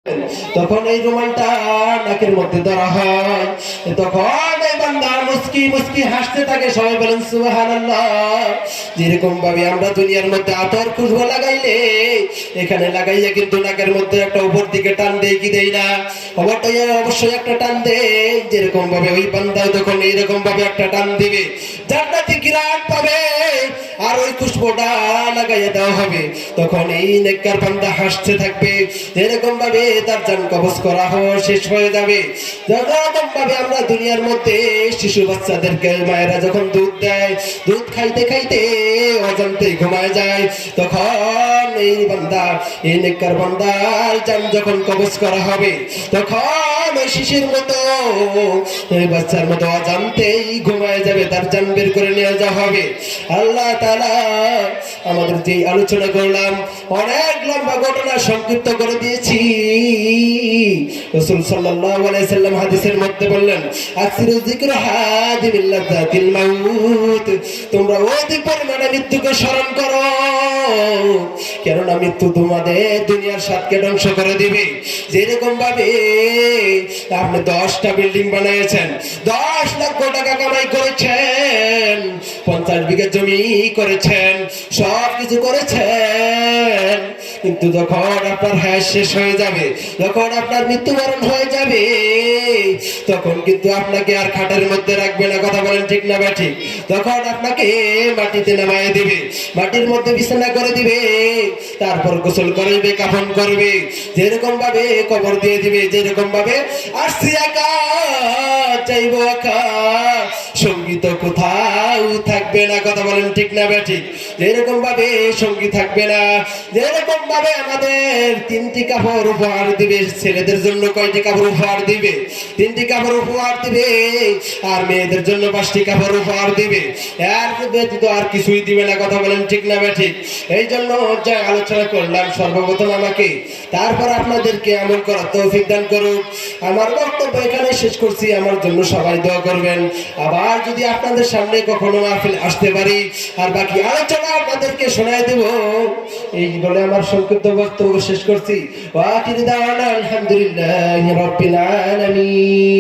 তখন এই রুমালটা নাকের মধ্যে ধরা হয়, তখন এই বান্দা মুস্কি মুস্কি হাসতে থাকে। সবাই বলেন সুবহানাল্লাহ। যেরকম ভাবে আমরা দুনিয়ার মধ্যে আতর খুশবু লাগাইলে এখানে লাগাইয়া কিন্তু নাকের মধ্যে একটা উপর দিকে টান দেই কি দেই না? অবশ্যই একটা টান দেই। যেরকম ভাবে ওই বান্দা তখন এইরকম ভাবে একটা টান দিবে, জান্নাতি ঘ্রাণ পাবে, আর ওই খুশবুটা লাগাইয়া দেওয়া হবে। তখন এই নেককার বান্দা হাসতে থাকবে। যেরকম ভাবে তার জান কবজ করা শেষ হয়ে যাবে। যেরকম ভাবে আমরা দুনিয়ার মধ্যে শিশু বাচ্চাদেরকে মায়েরা যখন দুধ দেয়, দুধ খাইতে খাইতে অজান্তে ঘুমায় যায়, তখন এই বান্দা, এই নেককার বান্দার জান যখন কবজ করা হবে, তখন ওই শিশুর মতো, ওই বাচ্চার মতো অজান্তেই ঘুমায় যাবে, তার জান বের করে নিয়ে যাওয়া হবে। আল্লাহ তাআলা আমাদের যে আলোচনা করলাম, অনেক লম্বা ঘটনা সংক্ষিপ্ত করে দিয়েছি। রাসূল সাল্লাল্লাহু আলাইহি সাল্লাম হাদিসের মধ্যে বললেন, আকসিরু যিকরা হাদিমিল লাযাতিল মাউত, তোমরা অধিক পরিমাণে মৃত্যুকে স্মরণ করো, কেননা মৃত্যু তোমাদের দুনিয়ার স্বাদকে ধ্বংস করে দিবে। যেরকম ভাবে আপনি 10টা বিল্ডিং বানিয়েছেন, 10 লক্ষ টাকা কামাই করেছেন, 50 বিঘা জমি করেছেন, সব কিছু করেছেন, কিন্তু যখন আপনার হায়াত শেষ হয়ে যাবে, যখন আপনার মৃত্যুবরণ হয়ে যাবে, তখন কিন্তু আপনাকে আর খাটের মধ্যে রাখবে না। কথা বলেন ঠিক না ঠিক? তখন আপনাকে মাটিতে নামায় দিবে, মাটির মধ্যে বিছানা করে দিবে, তারপর গোসল করবে, কাফন করবে, যেরকম ভাবে কবর দিয়ে দিবে। যেরকম ভাবে আসছি একা চাইবো একা, সঙ্গীত কোথাও থাকবে না। কথা বলেন ঠিক না ঠিক? যেরকম ভাবে সঙ্গী থাকবে না, যেরকম ভাবে আমাদের 3টি কাপড় উপহার দিবে। ছেলেদের জন্য কয়টি কাপড় উপহার দিবে? 3টি কাপড় উপহার দিবে। আর মেয়েদের জন্য 5টি কাপড় উপহার দিবে। এর ব্যতীত আর কিছুই দিবে না। কথা বলেন ঠিক না ঠিক? এই জন্য যা আলোচনা করলাম, সর্বপ্রথম আমাকে, তারপর আপনাদেরকে আমল করার তৌফিক দান করুক। আমার বক্তব্য এখানে শেষ করছি। আমার জন্য সবাই দোয়া করবেন। আবার যদি আপনাদের সামনে কখনো মাহফিল আসতে পারি, আর বাকি আলোচনা আপনাদেরকে শোনায় দেব। এই বলে আমার সংক্ষিপ্ত বক্তব্য শেষ করছি। ওয়া আখিরু দাওয়ানা আলহামদুলিল্লাহি রাব্বিল আলামিন।